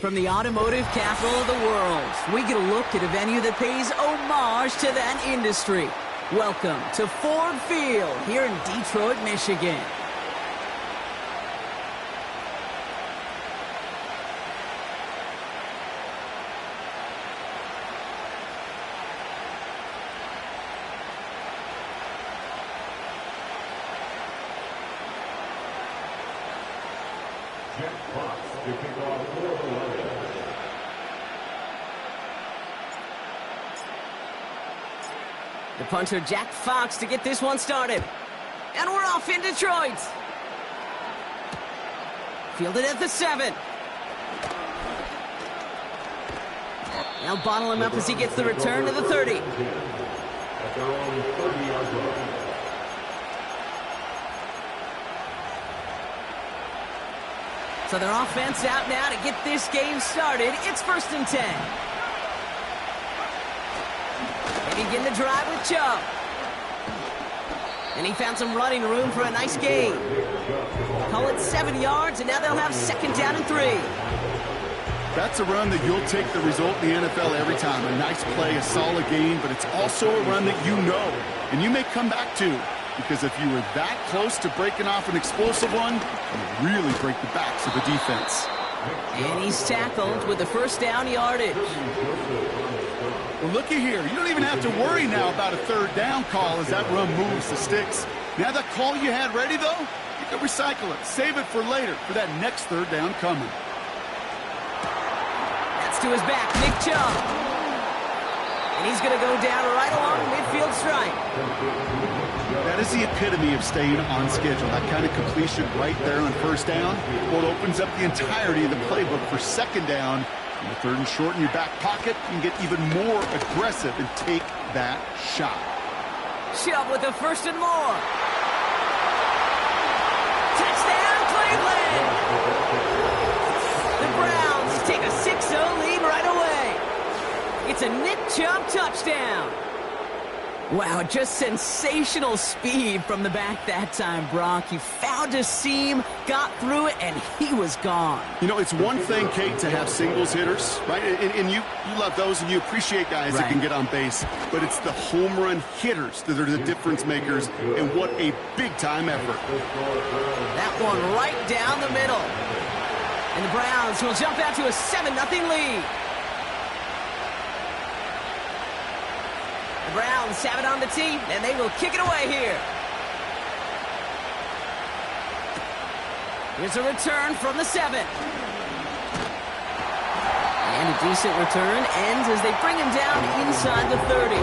From the automotive capital of the world, we get a look at a venue that pays homage to that industry. Welcome to Ford Field here in Detroit, Michigan. The punter, Jack Fox, to get this one started. And we're off in Detroit. Fielded at the 7. Now bottle him up as he gets the return to the 30. So their offense out now to get this game started. It's 1st and 10. They begin the drive with Chubb. And he found some running room for a nice gain. Call it 7 yards, and now they'll have 2nd down and 3. That's a run that you'll take the result in the NFL every time. A nice play, a solid gain, but it's also a run that you know, and you may come back to. Because if you were that close to breaking off an explosive one, you really break the backs of the defense. And he's tackled with the 1st down yardage. Well, looky here. You don't even have to worry now about a 3rd down call as that run moves the sticks. Now that call you had ready, though, you can recycle it. Save it for later for that next 3rd down coming. That's to his back, Nick Chubb. And he's going to go down right along midfield stripe. That is the epitome of staying on schedule. That kind of completion right there on 1st down. Well, it opens up the entirety of the playbook for 2nd down. And the 3rd and short in your back pocket, you can get even more aggressive and take that shot. Chubb with the 1st and more. Touchdown, Cleveland! The Browns take a 6-0 lead right away. It's a Nick Chubb touchdown. Wow, just sensational speed from the back that time, Brock. He found a seam, got through it, and he was gone. You know, it's one thing, Kate, to have singles hitters, right? And you love those, and you appreciate guys that can get on base. But it's the home run hitters that are the difference makers, and what a big-time effort. That one right down the middle. And the Browns will jump out to a 7-0 lead. The Browns have it on the tee, and they will kick it away here. Here's a return from the 7. And a decent return ends as they bring him down inside the 30.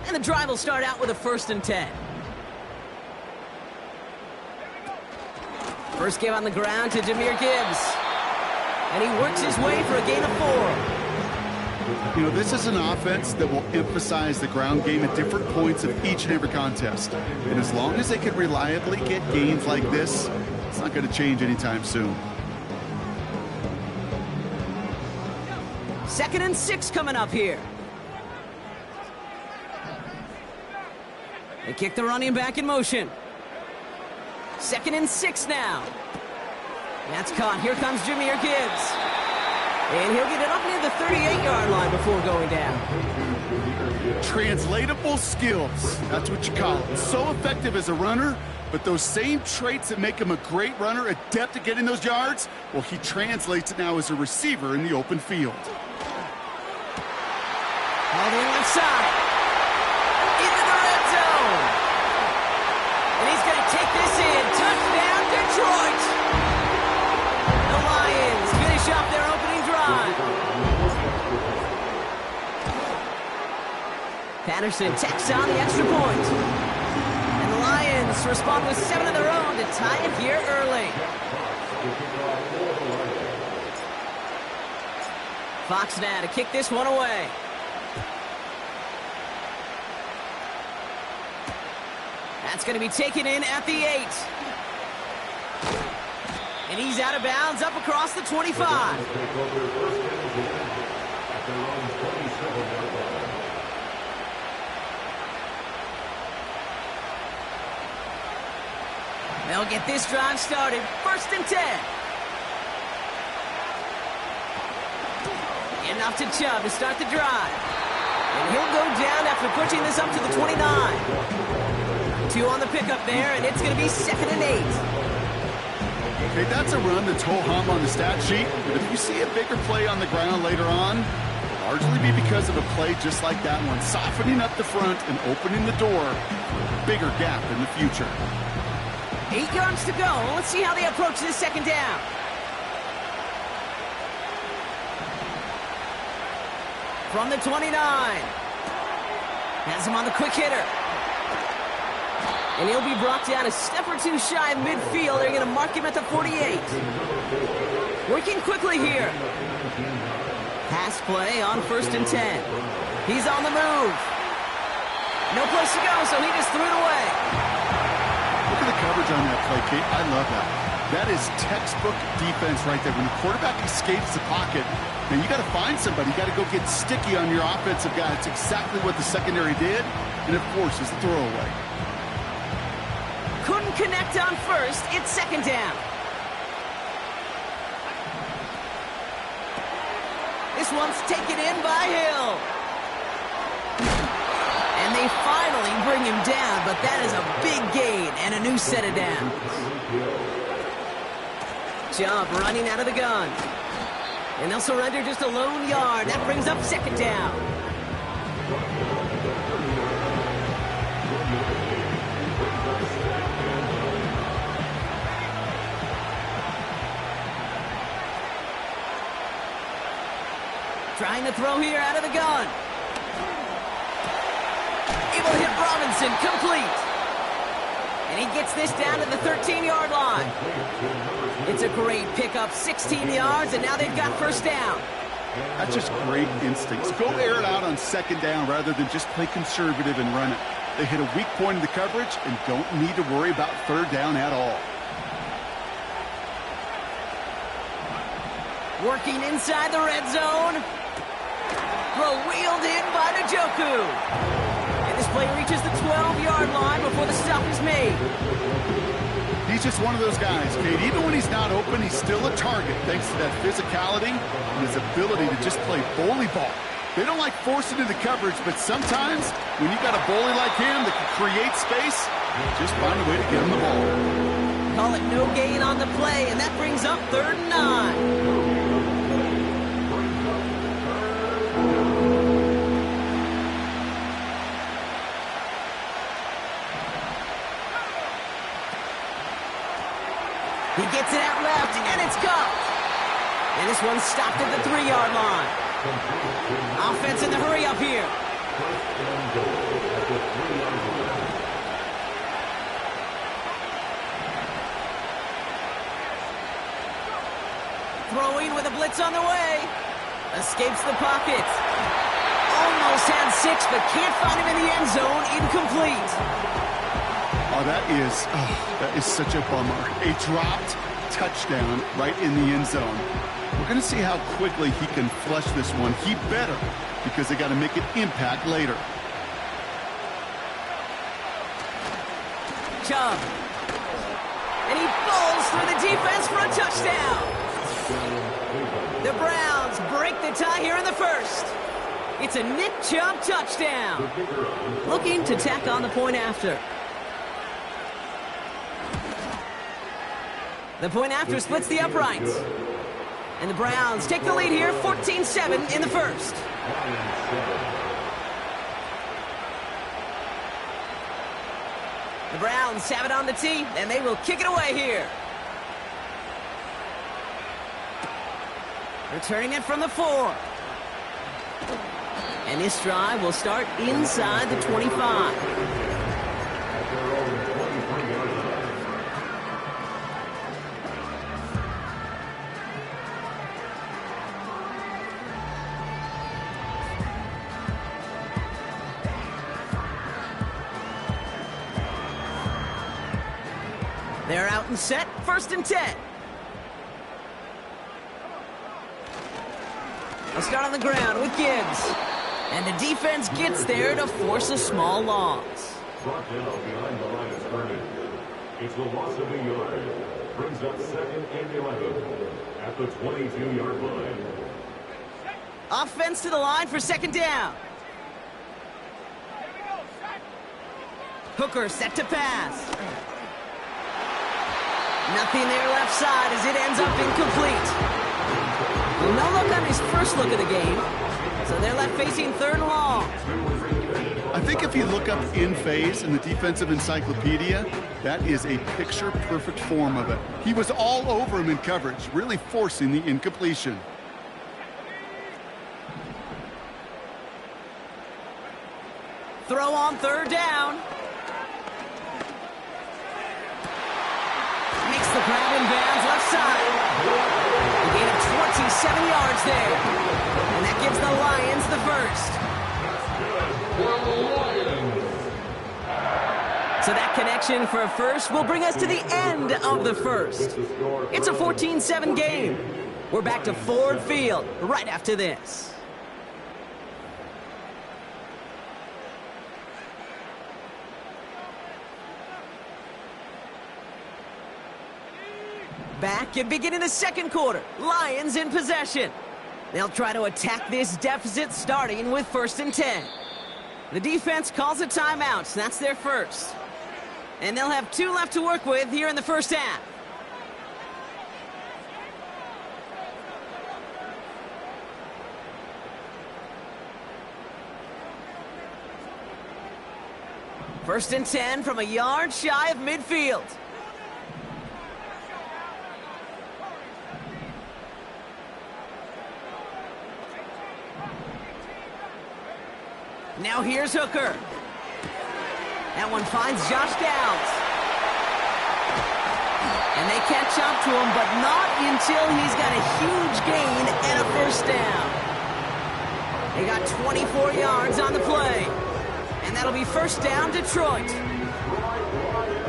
And the drive will start out with a 1st and 10. First give on the ground to Jahmyr Gibbs. And he works his way for a gain of 4. You know, this is an offense that will emphasize the ground game at different points of each and every contest. And as long as they can reliably get gains like this, it's not going to change anytime soon. 2nd and 6 coming up here. They kick the running back in motion. 2nd and 6 now. That's caught. Here comes Jahmyr Gibbs. And he'll get it up near the 38-yard line before going down. Translatable skills. That's what you call it. So effective as a runner, but those same traits that make him a great runner, adept at getting those yards, well, he translates it now as a receiver in the open field. All the way left side. Into the red zone. And he's going to take this in. Touchdown, Detroit. The Lions finish off their opening drive. Patterson tacks on the extra point. And the Lions Bucks respond with 7 of their own to tie it here early. Fox now to kick this one away. That's going to be taken in at the 8. And he's out of bounds up across the 25. They'll get this drive started. 1st and 10. Enough to Chubb to start the drive. And he'll go down after pushing this up to the 29. 2 on the pickup there, and it's going to be 2nd and 8. Okay, that's a run that's ho-hum on the stat sheet, but if you see a bigger play on the ground later on, it'll largely be because of a play just like that one, softening up the front and opening the door for a bigger gap in the future. 8 yards to go. Let's see how they approach this 2nd down. From the 29. Has him on the quick hitter. And he'll be brought down a step or 2 shy of midfield. They're going to mark him at the 48. Working quickly here. Pass play on 1st and 10. He's on the move. No place to go, so he just threw it away. Look at the coverage on that play, Kate. I love that. That is textbook defense right there. When the quarterback escapes the pocket, man, you got to find somebody. You got to go get sticky on your offensive guy. It's exactly what the secondary did. And, of course, it's a throwaway. Couldn't connect on 1st. It's 2nd down. This one's taken in by Hill. And they finally bring him down, but that is a big gain and a new set of downs. Chubb running out of the gun. And they'll surrender just a lone yard. That brings up 2nd down. Trying to throw here out of the gun. Able to hit Robinson, complete. And he gets this down to the 13-yard line. It's a great pickup, 16 yards, and now they've got 1st down. That's just great instincts. Go air it out on 2nd down rather than just play conservative and run it. They hit a weak point in the coverage and don't need to worry about 3rd down at all. Working inside the red zone. Throw wheeled in by Njoku. And this play reaches the 12-yard line before the stop is made. He's just one of those guys, Kate. Even when he's not open, he's still a target thanks to that physicality and his ability to just play bully ball. They don't like forcing into coverage, but sometimes when you got a bully like him that can create space, just find a way to get him the ball. Call it no gain on the play, and that brings up 3rd and 9. He gets it out left, and it's caught. And this one's stopped at the 3-yard line. Offense in the hurry up here. Throwing with a blitz on the way. Escapes the pocket. Almost had 6, but can't find him in the end zone. Incomplete. Oh, that is such a bummer. A dropped touchdown right in the end zone. We're going to see how quickly he can flush this one. He better, because they got to make an impact later. Chubb. And he falls through the defense for a touchdown. The Browns break the tie here in the 1st. It's a Nick Chubb touchdown. Looking to tack on the point after. The point after splits the uprights. And the Browns take the lead here, 14-7 in the 1st. The Browns have it on the tee, and they will kick it away here. Returning it from the 4. And this drive will start inside the 25. They're out and set, 1st and 10. They'll start on the ground with Gibbs. And the defense gets there to force a small loss. Brought down behind the line of scrimmage. It's the loss of a yard. Brings up 2nd and 11 at the 22-yard line. Offense to the line for 2nd down. Hooker set to pass. Nothing there left side as it ends up incomplete. Well, no look on his first look of the game. So they're left facing 3rd and long. I think if you look up in phase in the defensive encyclopedia, that is a picture-perfect form of it. He was all over him in coverage, really forcing the incompletion. Throw on 3rd down. Makes the grab in bounds left side. A gain of 27 yards there. And that gives the Lions the first. So that connection for a first will bring us to the end of the first. It's a 14-7 game. We're back to Ford Field right after this. Back and beginning the 2nd quarter. Lions in possession. They'll try to attack this deficit starting with 1st and 10. The defense calls a timeout. That's their first. And they'll have 2 left to work with here in the 1st half. First and 10 from a yard shy of midfield. Now here's Hooker. That one finds Josh Downs. And they catch up to him, but not until he's got a huge gain and a 1st down. They got 24 yards on the play. And that'll be 1st down, Detroit.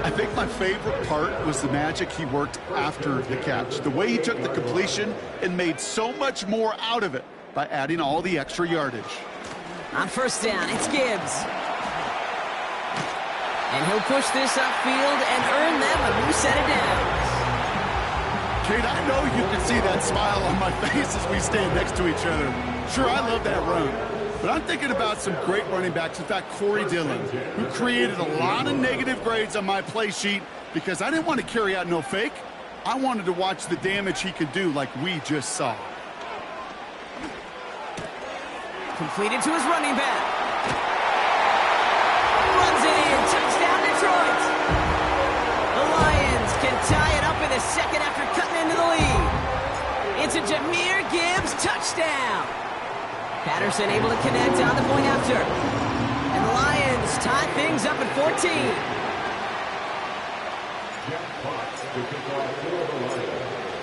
I think my favorite part was the magic he worked after the catch. The way he took the completion and made so much more out of it by adding all the extra yardage. On 1st down, it's Gibbs. And he'll push this upfield and earn them a new set of downs. Kate, I know you can see that smile on my face as we stand next to each other. Sure, I love that run. But I'm thinking about some great running backs. In fact, Corey Dillon, who created a lot of negative grades on my play sheet because I didn't want to carry out no fake. I wanted to watch the damage he could do like we just saw. Completed to his running back. Runs it in. Touchdown, Detroit. The Lions can tie it up in the 2nd after cutting into the lead. It's a Jahmyr Gibbs touchdown. Patterson able to connect on the point after. And the Lions tie things up at 14.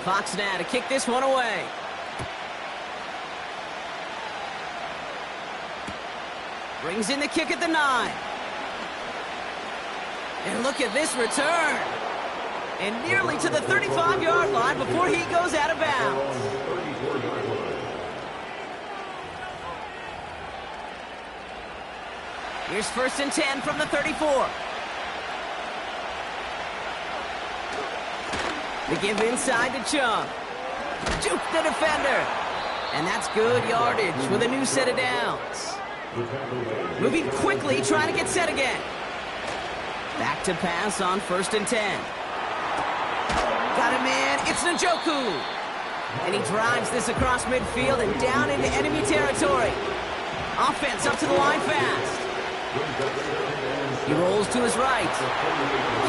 Fox now to kick this one away. Brings in the kick at the 9. And look at this return. And nearly to the 35-yard line before he goes out of bounds. Here's 1st and 10 from the 34. They give inside to Chung. Juke the defender. And that's good yardage with a new set of downs. Moving quickly, trying to get set again. Back to pass on 1st and 10. Got him in. It's Njoku. And he drives this across midfield and down into enemy territory. Offense up to the line fast. He rolls to his right.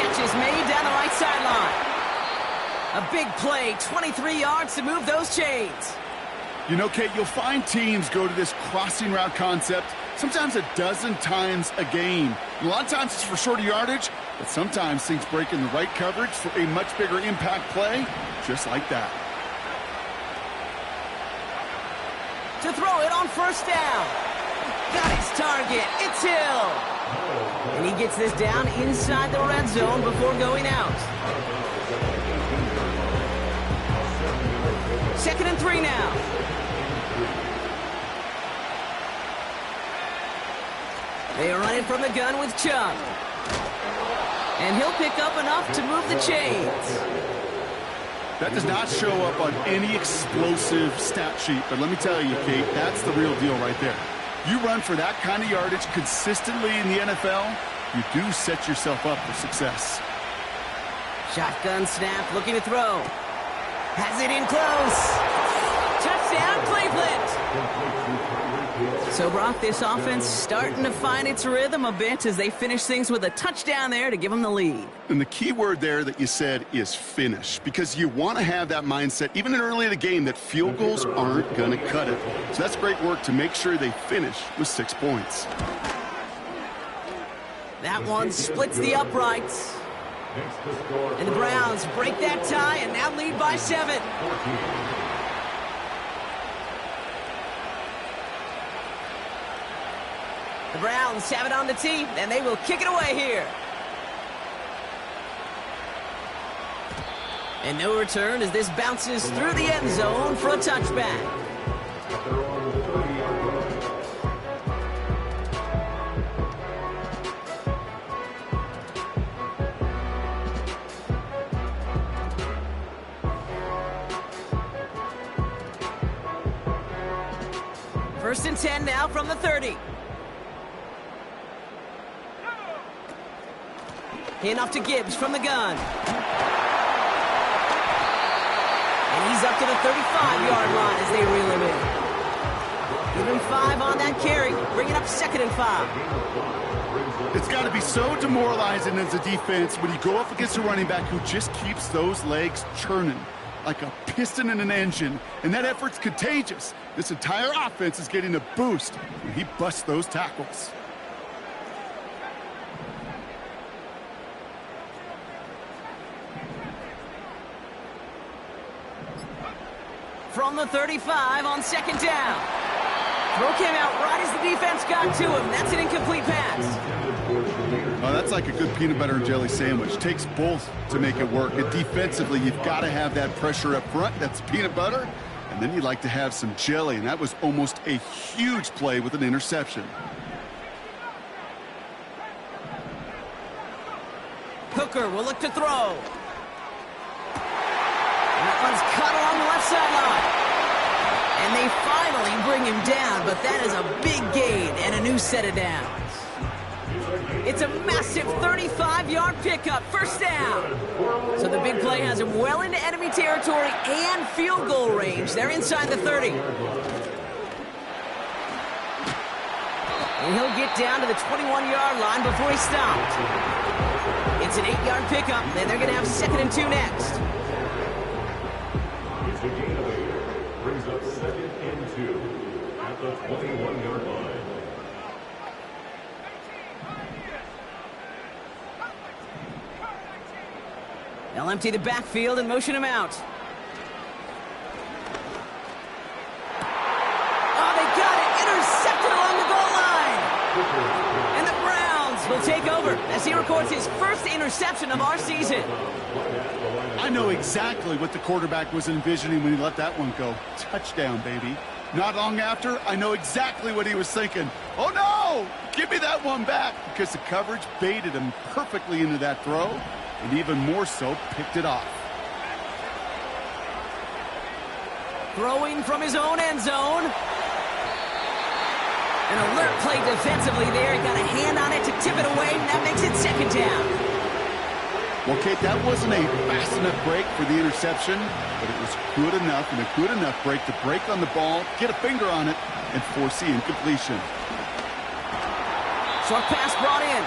Catch is made down the right sideline. A big play, 23 yards to move those chains. You know, Kate, you'll find teams go to this crossing route concept sometimes a dozen times a game. And a lot of times it's for shorter yardage, but sometimes things break in the right coverage for a much bigger impact play, just like that. To throw it on 1st down. Got his target. It's Hill. And he gets this down inside the red zone before going out. 2nd and 3 now. They are running from the gun with Chubb. And he'll pick up enough to move the chains. That does not show up on any explosive stat sheet, but let me tell you, Kate, that's the real deal right there. You run for that kind of yardage consistently in the NFL, you do set yourself up for success. Shotgun snap, looking to throw. Has it in close. Touchdown, Cleveland. So, Brock, this offense starting to find its rhythm a bit as they finish things with a touchdown there to give them the lead. And the key word there that you said is finish, because you want to have that mindset, even early in the game, that field goals aren't going to cut it. So that's great work to make sure they finish with 6 points. That one splits the uprights. And the Browns break that tie and now lead by 7. The Browns have it on the tee, and they will kick it away here. And no return as this bounces through the end zone for a touchback. First and 10 now from the 30. Handoff to Gibbs from the gun. And he's up to the 35-yard line as they reel him in. Give him 5 on that carry, bringing up 2nd and 5. It's got to be so demoralizing as a defense when you go up against a running back who just keeps those legs churning like a piston in an engine, and that effort's contagious. This entire offense is getting a boost when he busts those tackles. From the 35 on 2nd down. Throw came out right as the defense got to him. That's an incomplete pass. Oh, that's like a good peanut butter and jelly sandwich. Takes both to make it work. And defensively, you've got to have that pressure up front. That's peanut butter. And then you like to have some jelly. And that was almost a huge play with an interception. Hooker will look to throw. That one's cut along the left sideline. And they finally bring him down, but that is a big gain and a new set of downs. It's a massive 35-yard pickup, first down. So the big play has him well into enemy territory and field goal range. They're inside the 30. And he'll get down to the 21-yard line before he's stopped. It's an 8-yard pickup, then they're going to have 2nd and 2 next. It's a gain of 8. Brings up 2nd and 2 at the 21-yard line. They'll empty the backfield and motion him out. Oh, they got it! Intercepted along the goal line! And the Browns will take over as he records his first interception of our season. I know exactly what the quarterback was envisioning when he let that one go. Touchdown, baby. Not long after, I know exactly what he was thinking. Oh, no! Give me that one back! Because the coverage baited him perfectly into that throw, and even more so, picked it off. Throwing from his own end zone. An alert play defensively there. He got a hand on it to tip it away, and that makes it 2nd down. Well, Kate, that wasn't a fast enough break for the interception, but it was good enough and a good enough break to break on the ball, get a finger on it, and force the incompletion. Short pass brought in.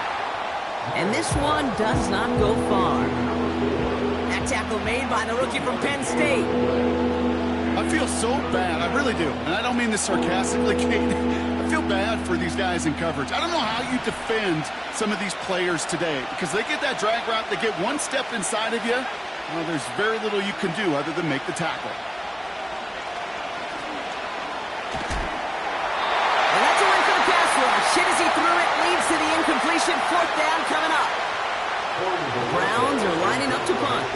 And this one does not go far. That tackle made by the rookie from Penn State. I feel so bad, I really do. And I don't mean this sarcastically, Kate. I feel bad for these guys in coverage. I don't know how you defend some of these players today, because they get that drag route, they get one step inside of you, well, there's very little you can do other than make the tackle. And that's a win for the hit as he threw it, leads to the incompletion. Fourth down coming up. The Browns are lining up to punt.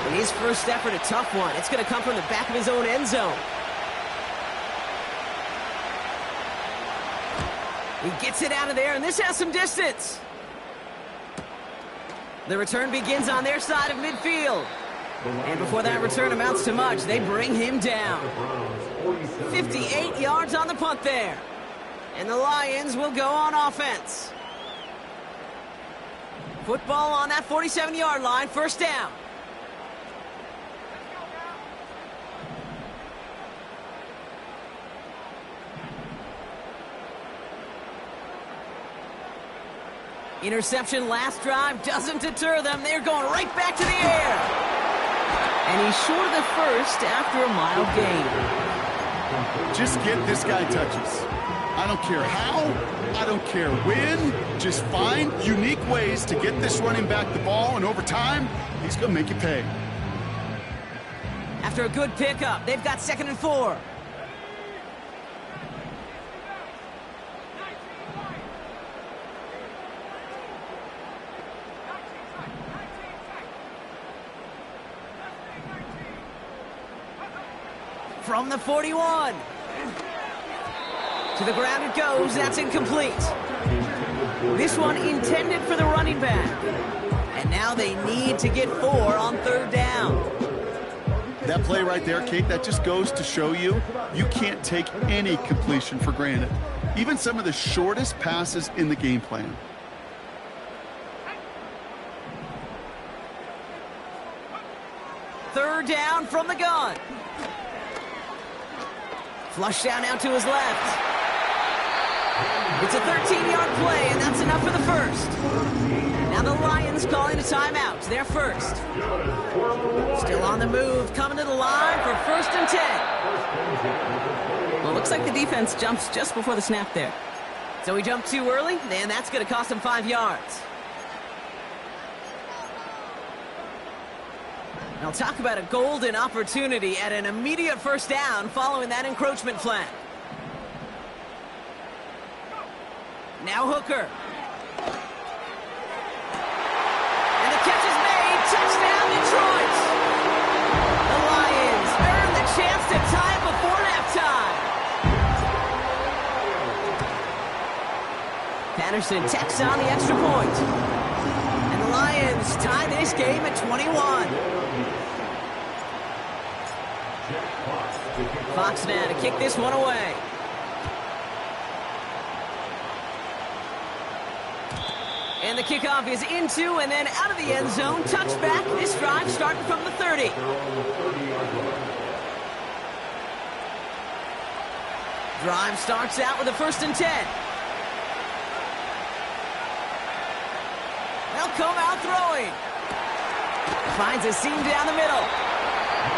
And his first effort, a tough one. It's going to come from the back of his own end zone. He gets it out of there, and this has some distance. The return begins on their side of midfield. And before that return amounts to much, they bring him down. 58 yards on the punt there. And the Lions will go on offense. Football on that 47-yard line, first down. Interception last drive doesn't deter them. They're going right back to the air. And he's short of the first after a mild gain. Just get this guy touches. I don't care how, I don't care when. Just find unique ways to get this running back the ball, and over time, he's going to make you pay. After a good pickup, they've got 2nd and 4. From the 41. To the ground it goes. That's incomplete. This one intended for the running back. And now they need to get 4 on 3rd down. That play right there, Kate, that just goes to show you, you can't take any completion for granted. Even some of the shortest passes in the game plan. Third down from the gun. Flush down now to his left. It's a 13-yard play, and that's enough for the first. Now the Lions calling a timeout. They're first. Still on the move, coming to the line for 1st and 10. Well, looks like the defense jumps just before the snap there. So he jumped too early, and that's going to cost him 5 yards. Now talk about a golden opportunity at an immediate first down following that encroachment flag. Now Hooker. And the catch is made. Touchdown, Detroit. The Lions earn the chance to tie it before halftime. Patterson tacks on the extra point. And the Lions tie this game at 21. Fox now to kick this one away. And the kickoff is into and then out of the end zone. Touchback. This drive starting from the 30. Drive starts out with a 1st and 10. They'll come out throwing. Finds a seam down the middle.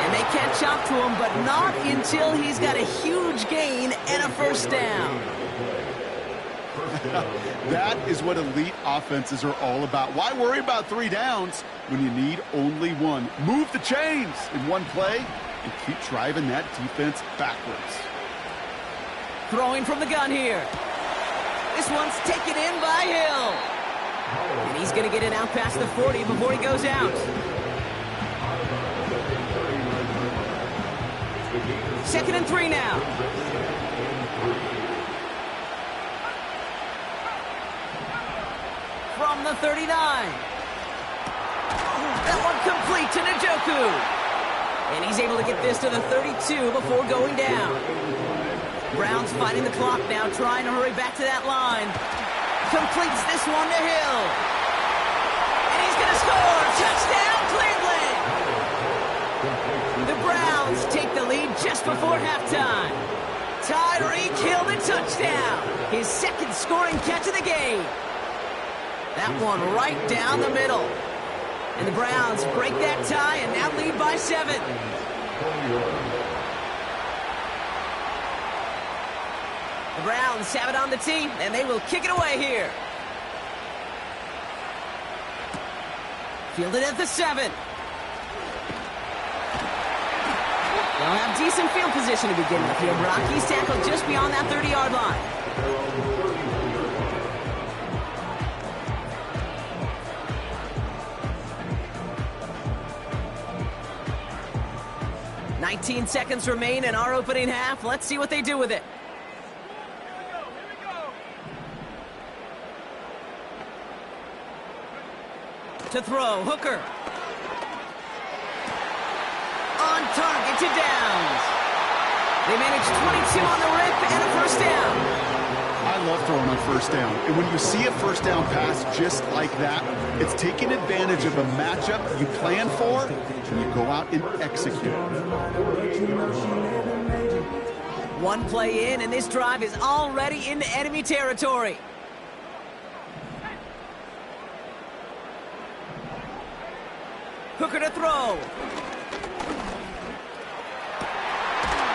And they catch up to him, but not until he's got a huge gain and a first down. That is what elite offenses are all about. Why worry about 3 downs when you need only 1? Move the chains in one play and keep driving that defense backwards. Throwing from the gun here. This one's taken in by Hill. And he's going to get it out past the 40 before he goes out. 2nd and 3 now. From the 39. That one complete to Njoku. And he's able to get this to the 32 before going down. Browns fighting the clock now, trying to hurry back to that line. Completes this one to Hill. And he's going to score. Touchdown, Cleveland. The Browns take the lead just before halftime. Tyreek Hill the touchdown. His 2nd scoring catch of the game. That one right down the middle. And the Browns break that tie and now lead by 7. The Browns have it on the tee, and they will kick it away here. Fielded at the 7. They'll have decent field position to begin with here. Brock, he's tackled just beyond that 30-yard line. Their own 31-yard line. 19 seconds remain in our opening half. Let's see what they do with it. To throw, Hooker. On target to Downs. They managed 22 on the rip and a first down. I love throwing on first down. And when you see a first down pass just like that, it's taking advantage of a matchup you plan for, and you go out and execute. One play in, and this drive is already into enemy territory. Hooker to throw.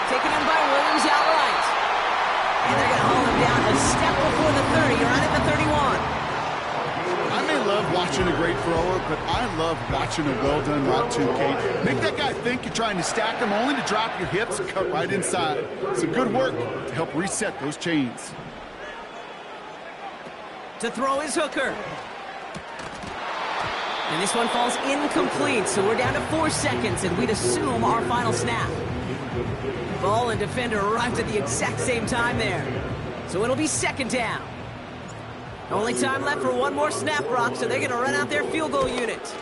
Taken in by Williams outright. And they're going to haul him down a step before the 30, or right at the 31. I may love watching a great thrower, but I love watching a well-done route too, Kate. Make that guy think you're trying to stack him, only to drop your hips and cut right inside. Some good work to help reset those chains. To throw is Hooker. And this one falls incomplete, so we're down to 4 seconds, and we'd assume our final snap. Ball and defender arrived at the exact same time there. So it'll be second down. Only time left for one more snap, Brock, so they're going to run out their field goal unit.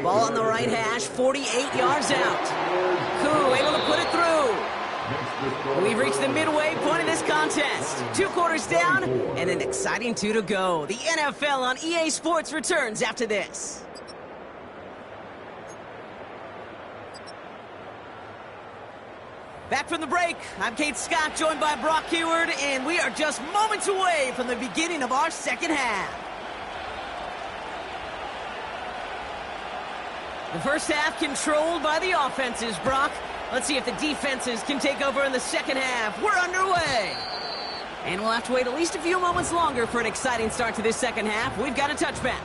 Ball on the right hash, 48 yards out. Koo able to put it through. We've reached the midway point of this contest. 2 quarters down and an exciting 2 to go. The NFL on EA Sports returns after this. Back from the break, I'm Kate Scott, joined by Brock Heward, and we are just moments away from the beginning of our second half. The first half controlled by the offenses, Brock. Let's see if the defenses can take over in the second half. We're underway. And we'll have to wait at least a few moments longer for an exciting start to this second half. We've got a touchback.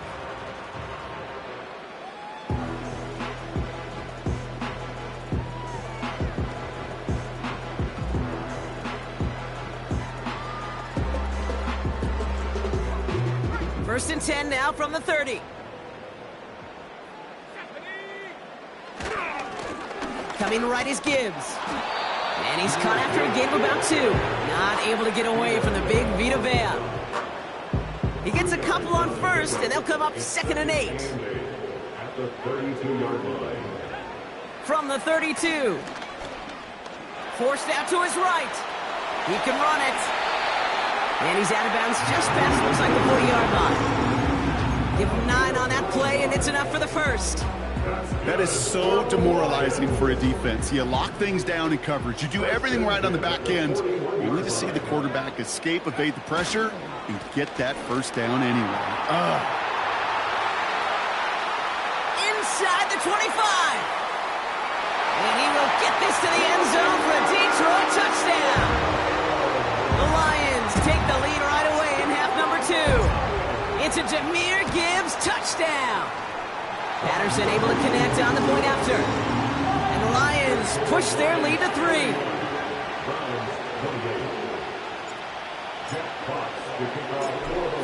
First and 10 now from the 30. Coming right is Gibbs. And he's caught after a gain of about 2. Not able to get away from the big Vita Vea. He gets a couple on first, and they'll come up 2nd and 8. At the 32-yard line. From the 32. Forced out to his right. He can run it. And he's out of bounds just past, looks like, the 40-yard line. Give him 9 on that play, and it's enough for the first. That is so demoralizing for a defense. You lock things down in coverage. You do everything right on the back end. You need to see the quarterback escape, evade the pressure, and get that first down anyway. Inside the 25. And he will get this to the end zone for a Detroit touchdown. The Lions take the lead right away in half number 2. It's a Jahmyr Gibbs touchdown. Patterson able to connect on the point after. And the Lions push their lead to 3.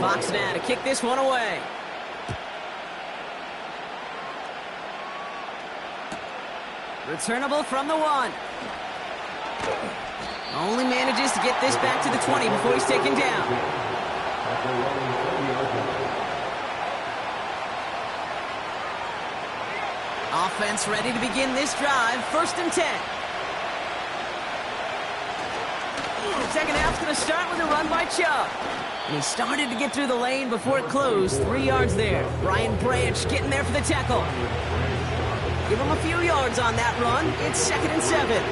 Fox now to kick this one away. Returnable from the 1. Only manages to get this back to the 20 before he's taken down. Offense ready to begin this drive. 1st and 10. Second half's going to start with a run by Chubb. And he started to get through the lane before it closed. 3 yards there. Brian Branch getting there for the tackle. Give him a few yards on that run. It's 2nd and 7.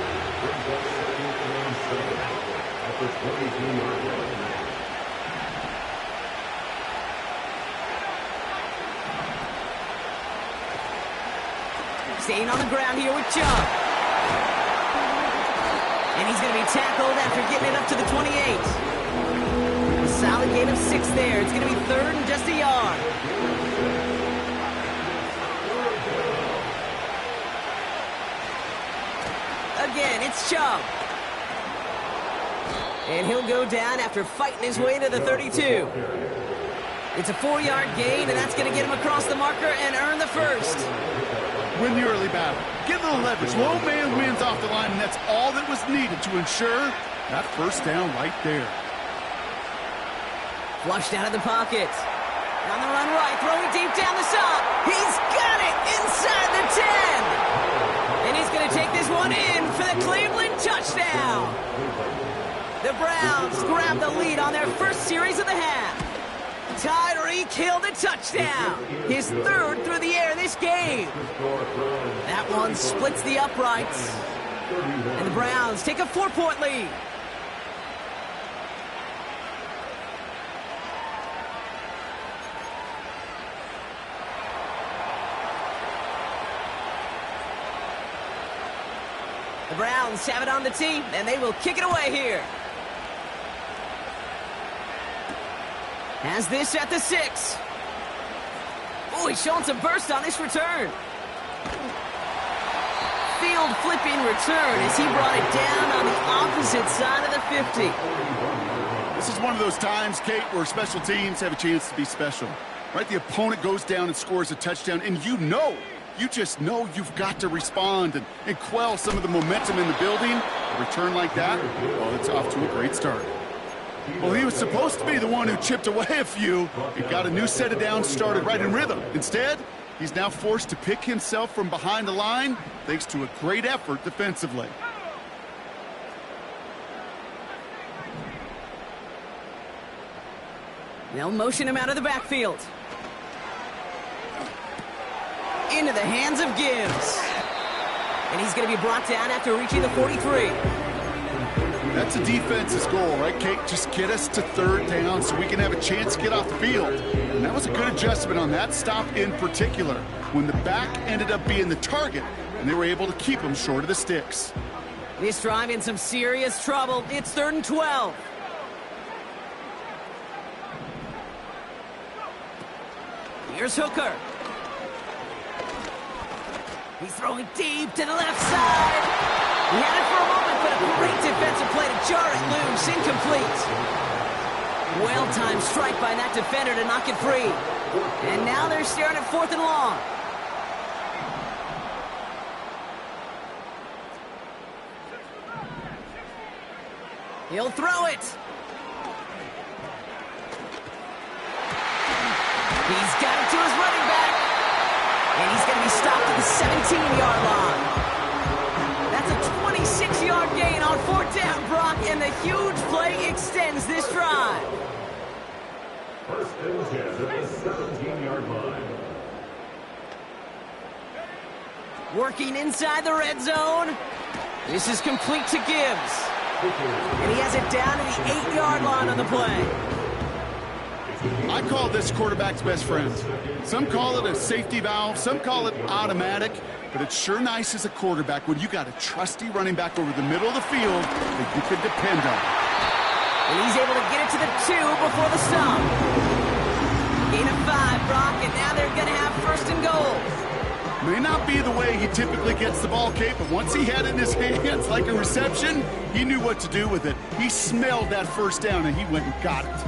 Staying on the ground here with Chubb. And he's going to be tackled after getting it up to the 28. A solid gain of 6 there. It's going to be 3rd and just a yard. Again, it's Chubb. And he'll go down after fighting his way to the 32. It's a 4-yard gain, and that's going to get him across the marker and earn the first. Win the early battle. Get a little leverage. Low man wins off the line, and that's all that was needed to ensure that first down right there. Flushed out of the pocket. On the run right, throwing deep down the side. He's got it inside the 10. And he's going to take this one in for the Cleveland touchdown. The Browns grab the lead on their first series of the half. Tyreek Hill the touchdown. His third through the air this game. That one splits the uprights. And the Browns take a 4-point lead. The Browns have it on the tee, and they will kick it away here. Has this at the 6. Oh, he's showing some burst on this return. Field flipping return as he brought it down on the opposite side of the 50. This is one of those times, Kate, where special teams have a chance to be special. Right? The opponent goes down and scores a touchdown, and you just know you've got to respond and quell some of the momentum in the building. A return like that, well, it's off to a great start. Well, he was supposed to be the one who chipped away a few and got a new set of downs started right in rhythm. Instead, he's now forced to pick himself from behind the line thanks to a great effort defensively. They'll motion him out of the backfield. Into the hands of Gibbs. And he's going to be brought down after reaching the 43. That's a defense's goal, right, Kate? Just get us to third down so we can have a chance to get off the field. And that was a good adjustment on that stop in particular, when the back ended up being the target, and they were able to keep him short of the sticks. This drive in some serious trouble. It's 3rd and 12. Here's Hooker. He's throwing deep to the left side. He had it for a moment, but a great defensive play to jar it loose. Incomplete. Well-timed strike by that defender to knock it free. And now they're staring at 4th and long. He'll throw it. He's got it to his running back. And he's going to be stopped at the 17-yard line. That's a 26-yard gain on 4th down, Brock, and the huge play extends this drive. 1st and 10 at the 17-yard line. Working inside the red zone. This is complete to Gibbs. And he has it down to the 8-yard line on the play. I call this quarterback's best friend. Some call it a safety valve, some call it automatic, but it's sure nice as a quarterback when you got a trusty running back over the middle of the field that you can depend on. And he's able to get it to the 2 before the stop. Gain of 5, Brock, and now they're going to have 1st and goal. May not be the way he typically gets the ball, Kate, but once he had it in his hands like a reception, he knew what to do with it. He smelled that 1st down, and he went and got it.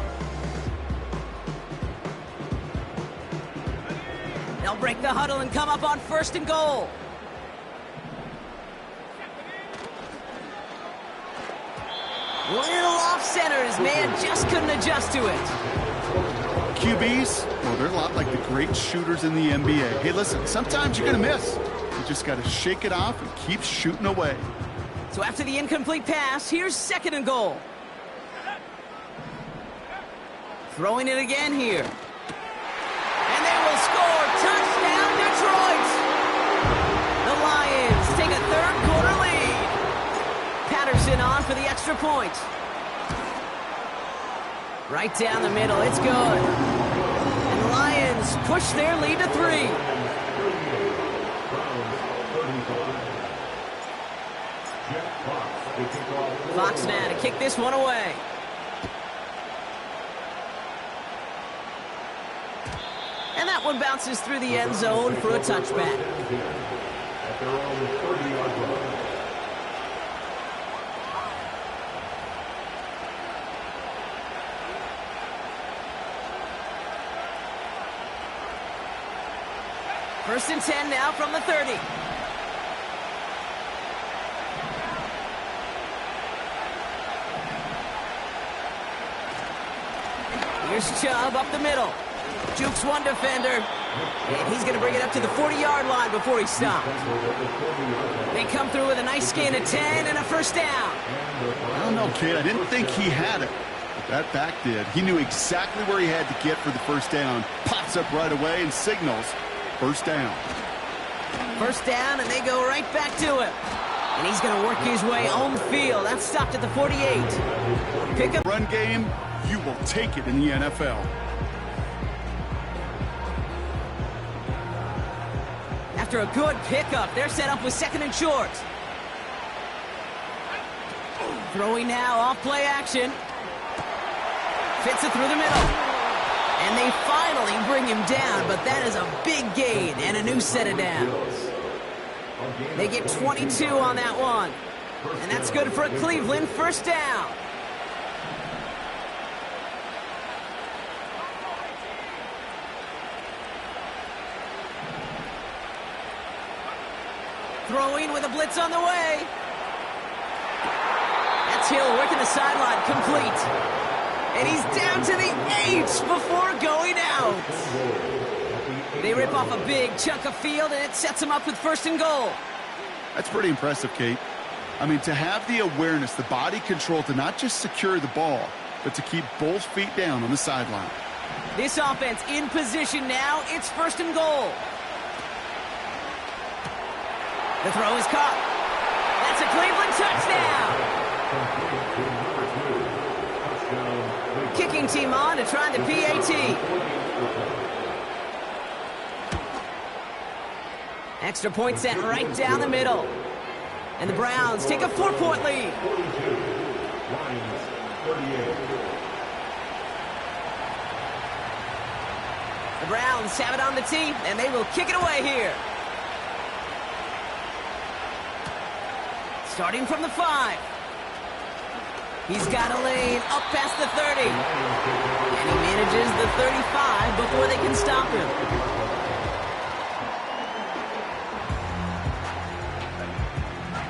They'll break the huddle and come up on 1st and goal. Little off center. His man just couldn't adjust to it. QBs, well, they're a lot like the great shooters in the NBA. Hey, listen, sometimes you're going to miss. You just got to shake it off and keep shooting away. So after the incomplete pass, here's 2nd and goal. Throwing it again here. And they will score. Touchdown, Detroit! The Lions take a 3rd quarter lead. Patterson on for the extra point. Right down the middle, it's good. And the Lions push their lead to 3. Fox now to kick this one away. And that one bounces through the end zone for a touchback. First and 10 now from the 30. Here's Chubb up the middle. Jukes one defender. And he's going to bring it up to the 40-yard line before he stops. They come through with a nice gain of 10 and a first down. I don't know, kid. I didn't think he had it. But that back did. He knew exactly where he had to get for the first down. Pops up right away and signals first down. First down, and they go right back to him. And he's going to work his way home field. That's stopped at the 48. Pick up. Run game, you will take it in the NFL. After a good pickup, they're set up with second and short. Throwing now off play action. Fits it through the middle. And they finally bring him down, but that is a big gain and a new set of downs. They get 22 on that one. And that's good for a Cleveland first down. Throwing with a blitz on the way. That's Hill working the sideline, complete. And he's down to the 8 before going out. They rip off a big chunk of field, and it sets them up with first and goal. That's pretty impressive, Kate. I mean, to have the awareness, the body control to not just secure the ball, but to keep both feet down on the sideline. This offense in position now. It's first and goal. The throw is caught. That's a Cleveland touchdown. Kicking team on to try the PAT. Extra point set right down the middle. And the Browns take a 4-point lead. The Browns have it on the tee, and they will kick it away here. Starting from the 5. He's got a lane up past the 30. And he manages the 35 before they can stop him.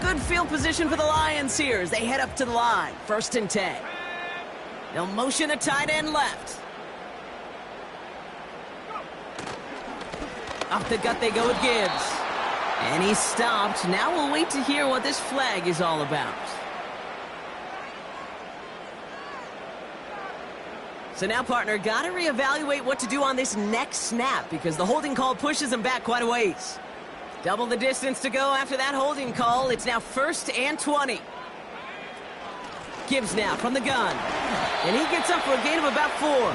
Good field position for the Lions here as they head up to the line. First and 10. They'll motion a tight end left. Off the gut they go with Gibbs. And he's stopped. Now we'll wait to hear what this flag is all about. So now, partner, got to reevaluate what to do on this next snap because the holding call pushes him back quite a ways. Double the distance to go after that holding call. It's now first and 20. Gibbs now from the gun. And he gets up for a gain of about 4.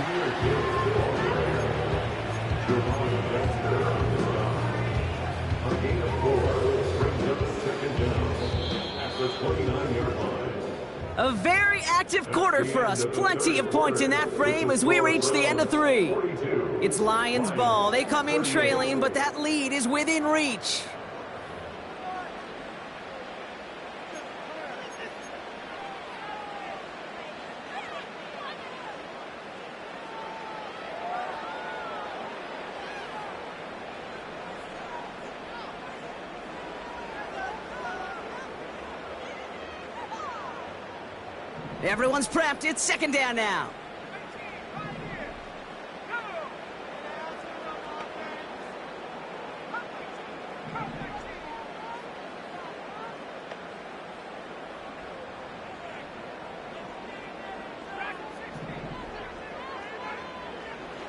A very active quarter for us. Plenty of points in that frame as we reach the end of 3. It's Lions ball. They come in trailing, but that lead is within reach. Everyone's prepped. It's second down now.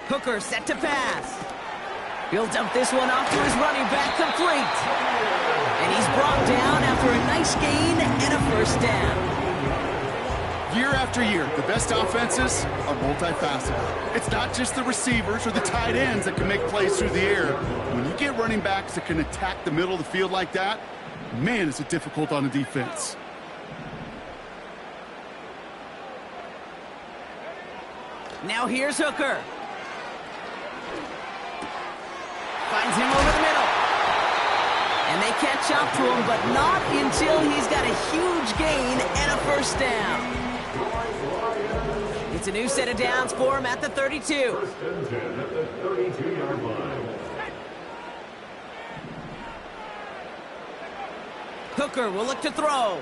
Hooker set to pass. He'll dump this one off to his running back, complete. And he's brought down after a nice gain and a first down. Year after year, the best offenses are multifaceted. It's not just the receivers or the tight ends that can make plays through the air. When you get running backs that can attack the middle of the field like that, man, is it difficult on the defense. Now here's Hooker. Finds him over the middle. And they catch up to him, but not until he's got a huge gain and a first down. It's a new set of downs for him at the 32. Hooker will look to throw.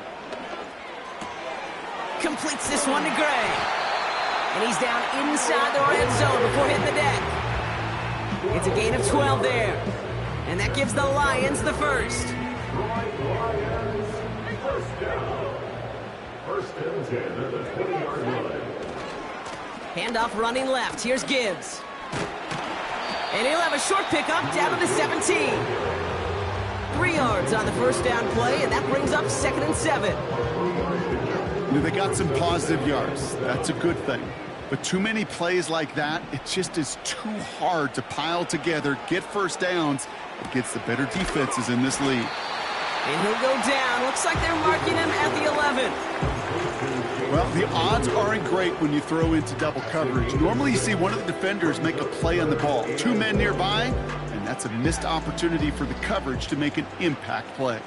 Completes this one to Gray. And he's down inside the red zone before hitting the deck. It's a gain of 12 there. And that gives the Lions the first. Lions, first down. First and 10 at the 20-yard line. Handoff running left. Here's Gibbs. And he'll have a short pickup down to the 17. 3 yards on the first down play, and that brings up 2nd and 7. You know, they got some positive yards. That's a good thing. But too many plays like that, it just is too hard to pile together, get first downs against the better defenses in this league. And he'll go down. Looks like they're marking him at the 11. Well, the odds aren't great when you throw into double coverage. Normally you see one of the defenders make a play on the ball. 2 men nearby, and that's a missed opportunity for the coverage to make an impact play.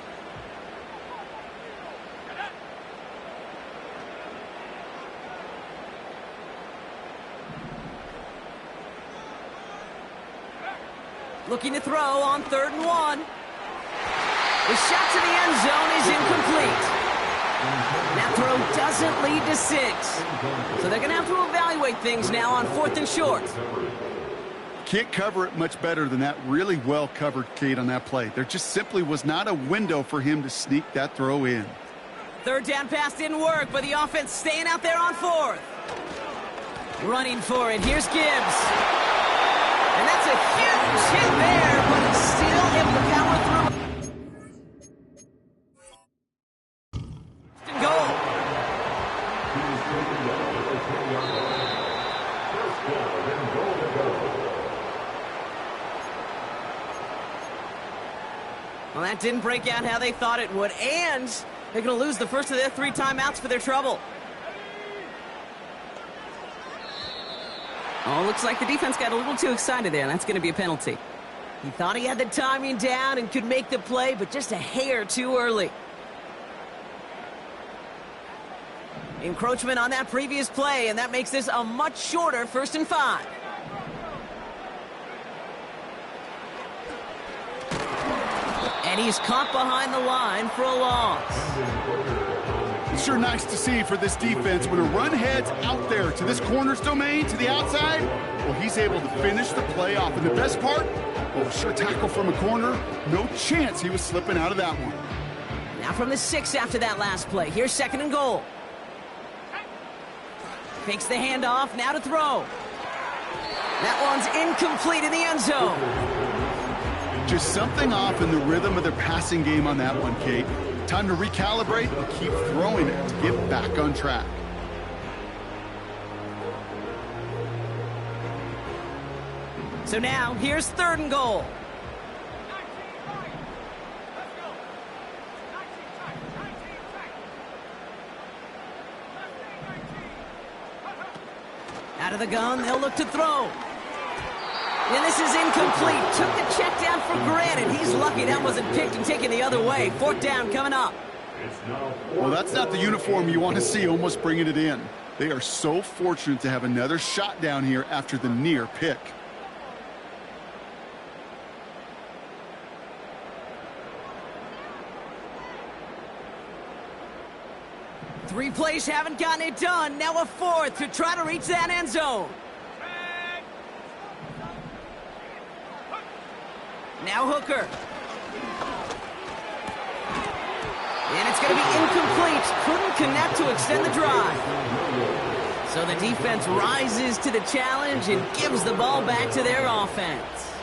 Looking to throw on 3rd and 1. The shot to the end zone is incomplete. That throw doesn't lead to 6. So they're going to have to evaluate things now on 4th and short. Can't cover it much better than that. Really well covered, Kate, on that play. There just simply was not a window for him to sneak that throw in. 3rd down pass didn't work, but the offense staying out there on 4th. Running for it. Here's Gibbs. And that's a huge hit there, but he's still able to power through. And goal. Well, that didn't break out how they thought it would, and they're going to lose the first of their 3 timeouts for their trouble. Oh, looks like the defense got a little too excited there, and that's going to be a penalty. He thought he had the timing down and could make the play, but just a hair too early. Encroachment on that previous play, and that makes this a much shorter 1st and 5. And he's caught behind the line for a loss. It's sure nice to see for this defense when a run heads out there to this corner's domain, to the outside. Well, he's able to finish the play off. And the best part, oh, sure tackle from a corner. No chance he was slipping out of that one. Now from the 6 after that last play. Here's 2nd and goal. Fakes the handoff, now to throw. That one's incomplete in the end zone. Just something off in the rhythm of their passing game on that one, Kate. Time to recalibrate and keep throwing it to get back on track. So now, here's 3rd and goal. Out of the gun, they'll look to throw. And this is incomplete. Took the check down for granted. He's lucky that wasn't picked and taken the other way. 4th down coming up. Well, that's not the uniform you want to see almost bringing it in. They are so fortunate to have another shot down here after the near pick. Three plays haven't gotten it done. Now a 4th to try to reach that end zone. Now Hooker. And it's going to be incomplete. Couldn't connect to extend the drive. So the defense rises to the challenge and gives the ball back to their offense.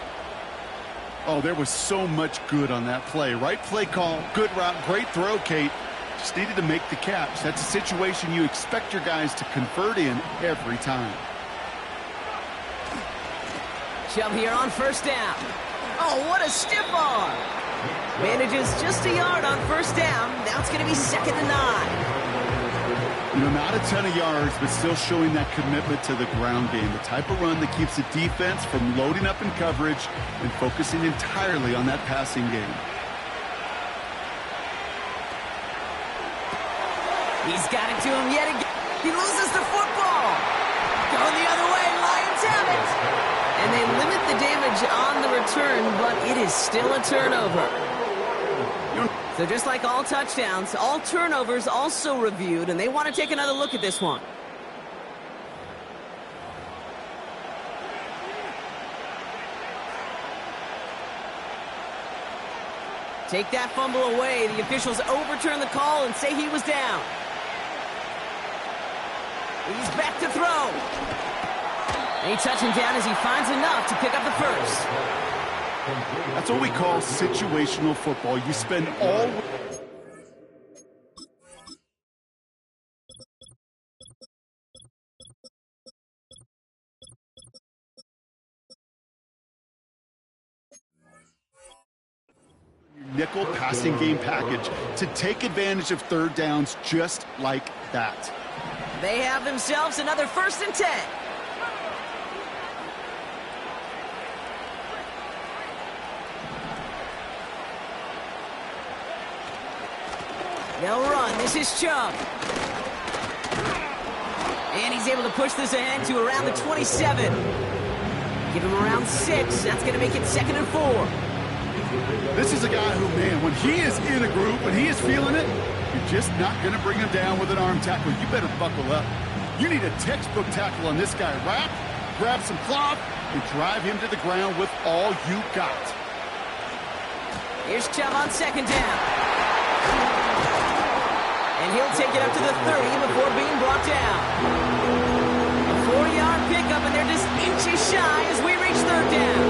Oh, there was so much good on that play. Right play call, good route, great throw, Kate. Just needed to make the catch. That's a situation you expect your guys to convert in every time. Chubb here on 1st down. Oh, what a stiff arm. Manages just a yard on 1st down. Now it's going to be 2nd and 9. You know, not a ton of yards, but still showing that commitment to the ground game. The type of run that keeps the defense from loading up in coverage and focusing entirely on that passing game. He's got it to him yet again. He loses the football. Going the other way, Lions have it. And they limit the damage on the return, but it is still a turnover. So just like all touchdowns, all turnovers also reviewed, and they want to take another look at this one. Take that fumble away. The officials overturn the call and say he was down. He's back to throw. They touch him down as he finds enough to pick up the first. That's what we call situational football. You spend all... nickel passing game package to take advantage of third downs just like that. They have themselves another 1st and 10. They'll run. This is Chubb. And he's able to push this ahead to around the 27. Give him around 6. That's going to make it 2nd and 4. This is a guy who, man, when he is in a group, when he is feeling it, you're just not going to bring him down with an arm tackle. You better buckle up. You need a textbook tackle on this guy. Wrap, grab some cloth, and drive him to the ground with all you got. Here's Chubb on 2nd down. And he'll take it up to the 30 before being brought down. A 4-yard pickup, and they're just inches shy as we reach 3rd down.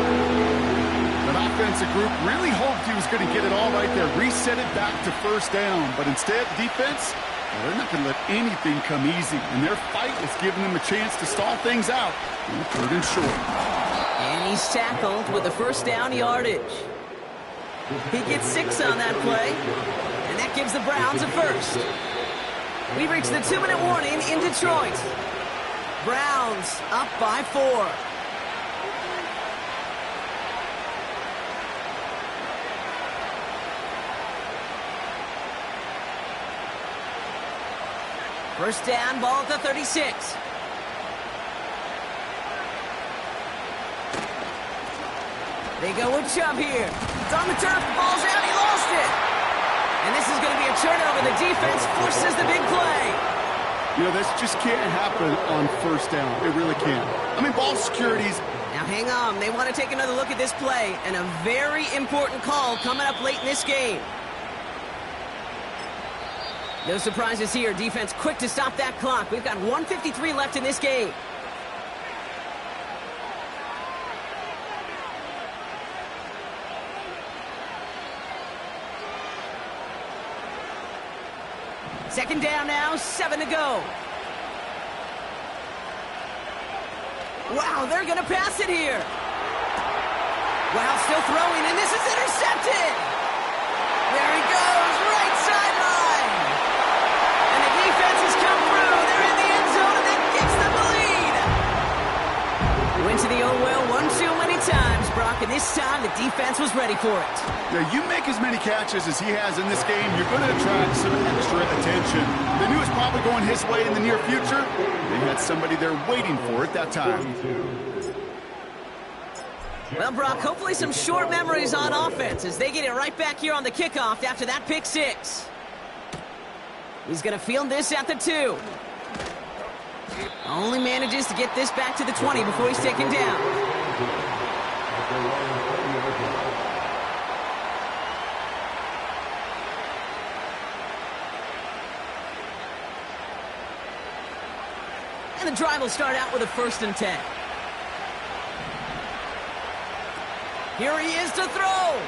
That offensive group really hoped he was going to get it all right there, reset it back to 1st down. But instead, defense, well, they're not going to let anything come easy. And their fight is giving them a chance to stall things out in 3rd and short. And he's tackled with the 1st down yardage. He gets 6 on that play. And that gives the Browns a 1st. We reach the 2-minute warning in Detroit. Browns up by 4. First down, ball at the 36. They go with Chubb here. It's on the turf, the ball's out, he lost it. And this is going to be a turnover. The defense forces the big play. You know, this just can't happen on 1st down. It really can't. I mean, ball security's... Now hang on, they want to take another look at this play. And a very important call coming up late in this game. No surprises here. Defense quick to stop that clock. We've got 1:53 left in this game. Second down now, 7 to go. Wow, they're going to pass it here. Wow, still throwing, and this is intercepted. There he goes, right sideline. And the defense has come through. They're in the end zone, and that gives them the lead. Went to the old well one too many times, Brock, and this time the defense was ready for it. Yeah, you make as many catches as he has in this game, you're going to attract some extra attention. They knew it was probably going his way in the near future. They had somebody there waiting for it that time. Well, Brock, hopefully some short memories on offense as they get it right back here on the kickoff after that pick 6. He's going to field this at the 2. Only manages to get this back to the 20 before he's taken down. And the drive will start out with a 1st and 10. Here he is to throw.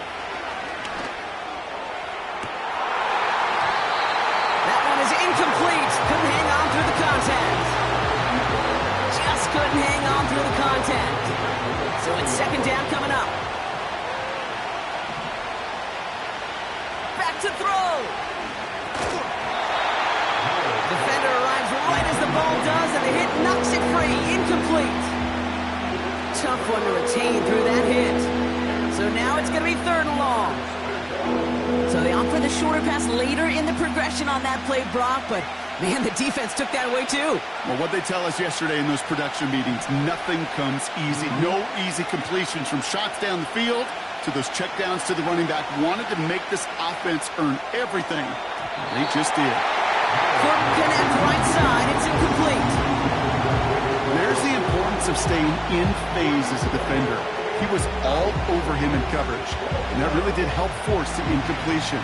That one is incomplete. Couldn't hang on through the contact. Just couldn't hang on through the contact. So it's second down coming up. Back to throw. Defender arrives right as the ball does, and the hit knocks it free. Incomplete. Tough one to retain through that hit. So now it's going to be 3rd and long. So they opt for the shorter pass later in the progression on that play, Brock, but man, the defense took that away too. Well, what they tell us yesterday in those production meetings, nothing comes easy. No easy completions from shots down the field to those checkdowns to the running back, wanted to make this offense earn everything. They just did. Foot connect right side. It's incomplete. There's the importance of staying in phase as a defender. He was all over him in coverage, and that really did help force the incompletion.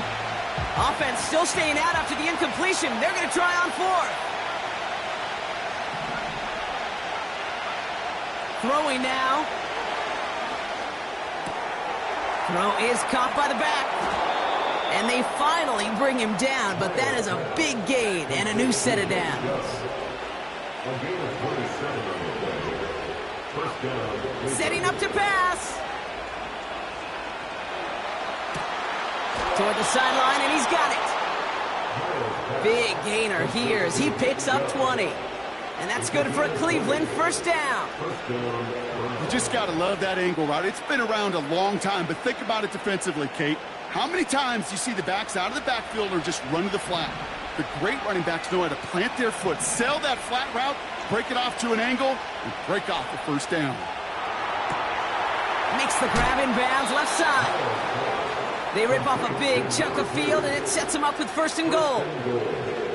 Offense still staying out after the incompletion. They're going to try on fourth. Throwing now. Throw is caught by the back. And they finally bring him down, but that is a big gain and a new set of downs. Setting up to pass. Toward the sideline, and he's got it. Big gainer here as he picks up 20. And that's good for a Cleveland first down. You just got to love that angle, right? It's been around a long time, but think about it defensively, Kate. How many times do you see the backs out of the backfield or just run to the flat? The great running backs know how to plant their foot, sell that flat route, break it off to an angle, and break off the first down. Makes the grab in bounds left side. They rip off a big chunk of field, and it sets them up with first and goal.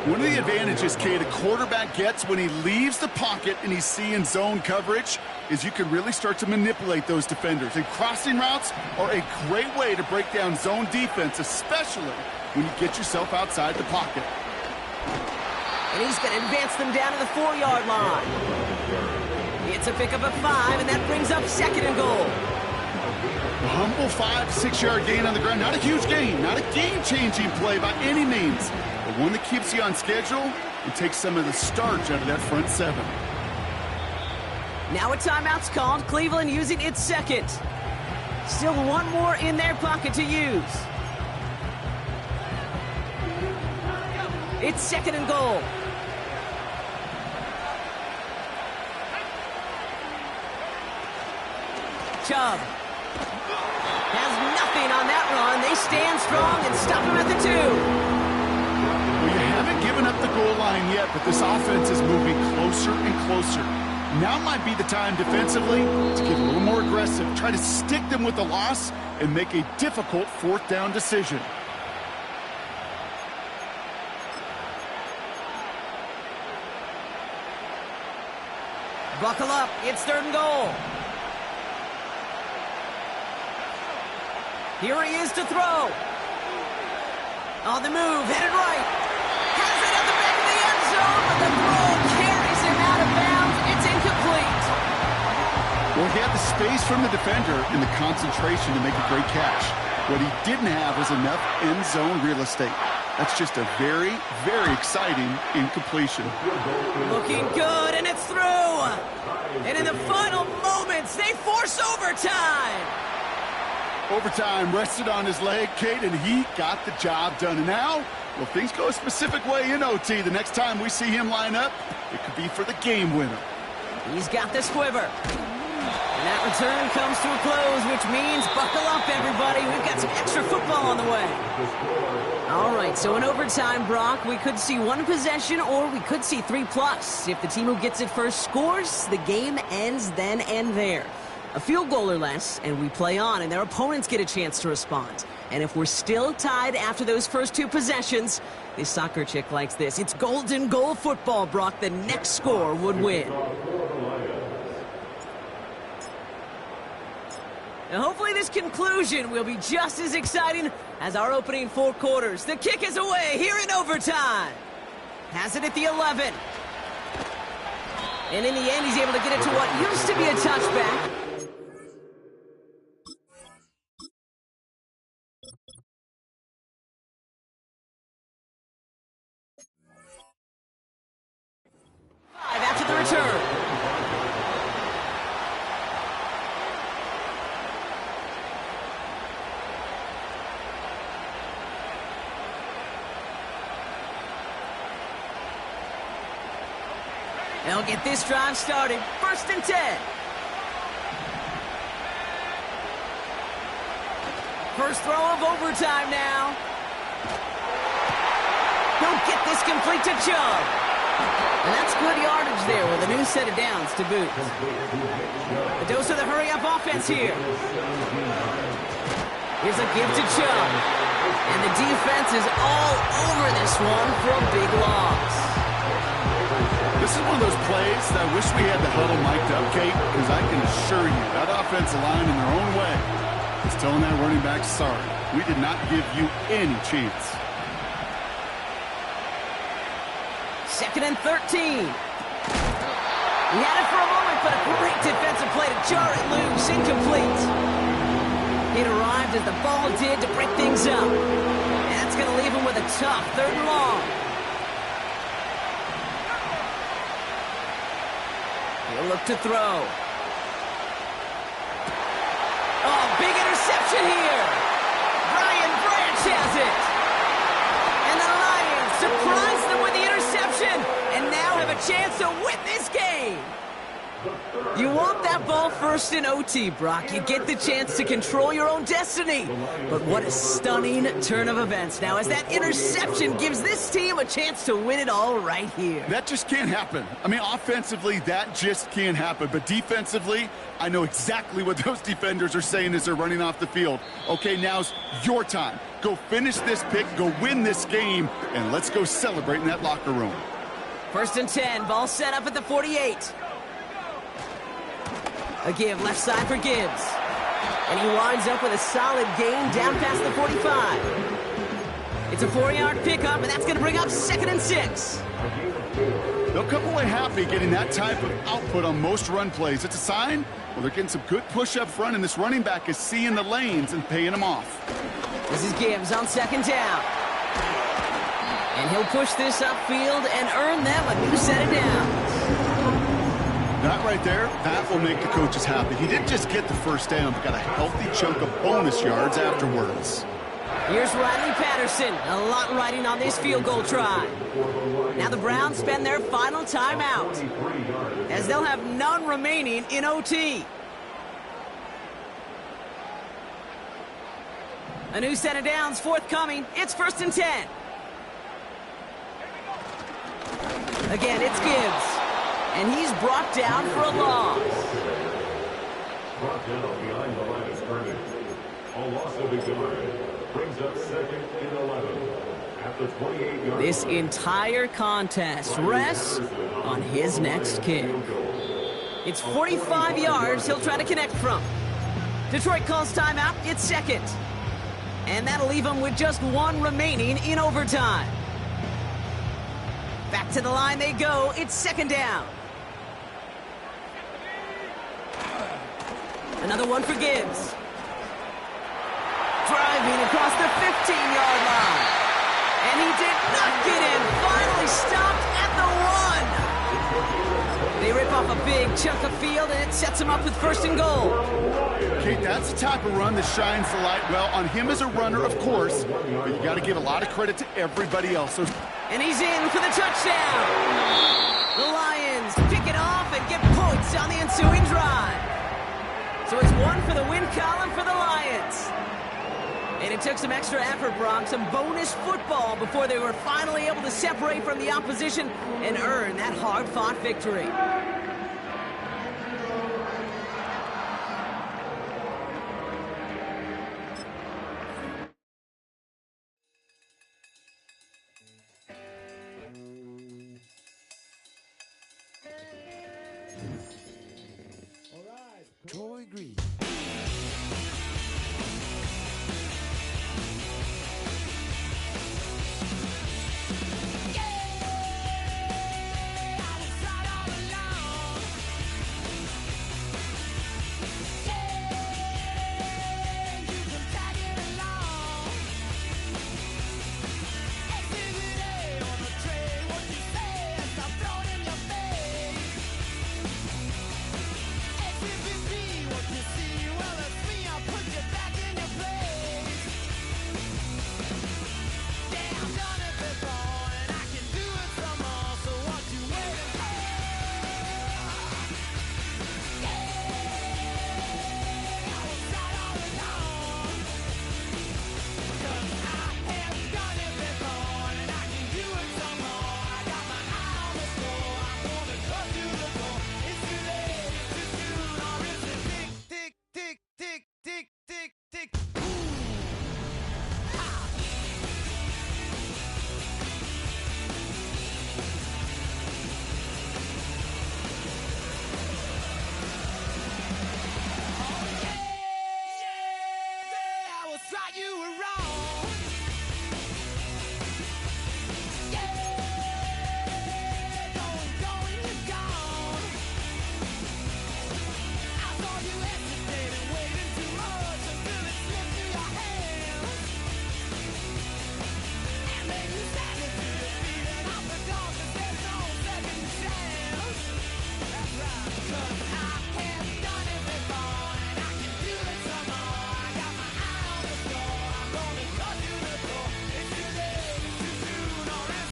One of the advantages, Kate, a quarterback gets when he leaves the pocket and he's seeing zone coverage is you can really start to manipulate those defenders. And crossing routes are a great way to break down zone defense, especially when you get yourself outside the pocket. And he's going to advance them down to the 4-yard line. It's a pickup of 5, and that brings up second and goal. A humble 5-6-yard gain on the ground. Not a huge gain, not a game-changing play by any means, but one that keeps you on schedule and takes some of the starch out of that front seven. Now a timeout's called. Cleveland using its second. Still one more in their pocket to use. It's second and goal. Chubb has nothing on that run. They stand strong and stop him at the 2. Well, you haven't given up the goal line yet, but this offense is moving closer and closer. Now might be the time defensively to get a little more aggressive, try to stick them with the loss, and make a difficult fourth down decision. Buckle up. It's third and goal. Here he is to throw. On the move, headed right. Has it at the back of the end zone, but the throw carries him out of bounds. It's incomplete. Well, he had the space from the defender and the concentration to make a great catch. What he didn't have was enough end zone real estate. That's just a very, very exciting incompletion. Looking good, and it's through. And in the final moments, they force overtime. Overtime rested on his leg, Kate, and he got the job done. And now, well, things go a specific way in OT. The next time we see him line up, it could be for the game winner. He's got the squiver. And that return comes to a close, which means buckle up, everybody. We've got some extra football on the way. All right, so in overtime, Brock, we could see one possession or we could see 3+. If the team who gets it first scores, the game ends then and there. A field goal or less, and we play on, and their opponents get a chance to respond. And if we're still tied after those first 2 possessions, this soccer chick likes this. It's golden goal football, Brock. The next score would win. Now, hopefully this conclusion will be just as exciting as our opening 4 quarters. The kick is away here in overtime. Has it at the 11. And in the end, he's able to get it to what used to be a touchback. After the return. They'll get this drive started. First and 10. First throw of overtime now. He'll get this complete to Chubb. And that's good yardage there with a new set of downs to boot. A dose of the hurry-up offense here. Here's a give to Chubb. And the defense is all over this one for a big loss. This is one of those plays that I wish we had the huddle mic'd up, Kate, because I can assure you that offensive line in their own way is telling that running back, sorry, we did not give you any chance. 2nd and 13. He had it for a moment, but a great defensive play to jar it loose. Incomplete. It arrived as the ball did to break things up. And that's going to leave him with a tough 3rd and long. He'll look to throw. Oh, big interception here. Brian Branch has it. And the Lions surprise them with the interception and now have a chance to win this game. You want that ball first in OT, Brock. You get the chance to control your own destiny. But what a stunning turn of events now as that interception gives this team a chance to win it all right here. That just can't happen. I mean, offensively, that just can't happen. But defensively, I know exactly what those defenders are saying as they're running off the field. Okay, now's your time. Go finish this pick, go win this game, and let's go celebrate in that locker room. 1st and 10, ball set up at the 48. A give left side for Gibbs. And he winds up with a solid gain down past the 45. It's a 4-yard pickup, and that's going to bring up 2nd and 6. They'll come away happy getting that type of output on most run plays. It's a sign, well, they're getting some good push up front, and this running back is seeing the lanes and paying them off. This is Gibbs on 2nd down. And he'll push this upfield and earn them a new set of downs. That right there, that will make the coaches happy. He didn't just get the 1st down, but got a healthy chunk of bonus yards afterwards. Here's Riley Patterson. A lot riding on this field goal try. Now the Browns spend their final timeout, as they'll have none remaining in OT. A new set of downs forthcoming. It's 1st and 10. Again, it's Gibbs. And he's brought down for a loss. Brought down behind the line of scrimmage. A loss of a yard. Brings up 2nd and 11. At the 28-yard This entire contest rests on his next kick. It's 45 yards he'll try to connect from. Detroit calls timeout. It's 2nd. And that'll leave him with just 1 remaining in overtime. Back to the line they go. It's 2nd down. Another one for Gibbs. Driving across the 15-yard line. And he did not get in. Finally stopped at the 1. They rip off a big chunk of field, and it sets him up with 1st and goal. Kate, that's the type of run that shines the light well on him as a runner, of course, but you got to give a lot of credit to everybody else. And he's in for the touchdown. The Lions pick it off and get points on the ensuing drive. So it's 1 for the win column for the Lions. And it took some extra effort, Brock, some bonus football before they were finally able to separate from the opposition and earn that hard-fought victory. Troy Green.